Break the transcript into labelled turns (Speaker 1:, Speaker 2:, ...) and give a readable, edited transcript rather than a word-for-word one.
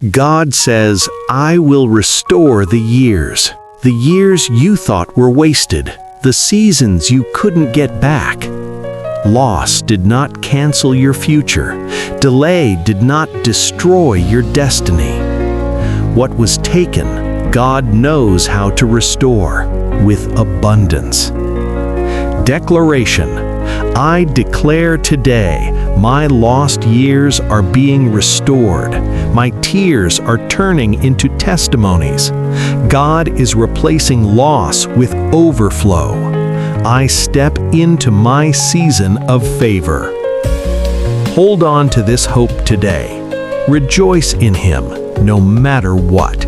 Speaker 1: God says, I will restore the years you thought were wasted, the seasons you couldn't get back. Loss did not cancel your future. Delay did not destroy your destiny. What was taken, God knows how to restore with abundance. Declaration: I declare today, my lost years are being restored. My tears are turning into testimonies. God is replacing loss with overflow. I step into my season of favor. Hold on to this hope today. Rejoice in Him, no matter what.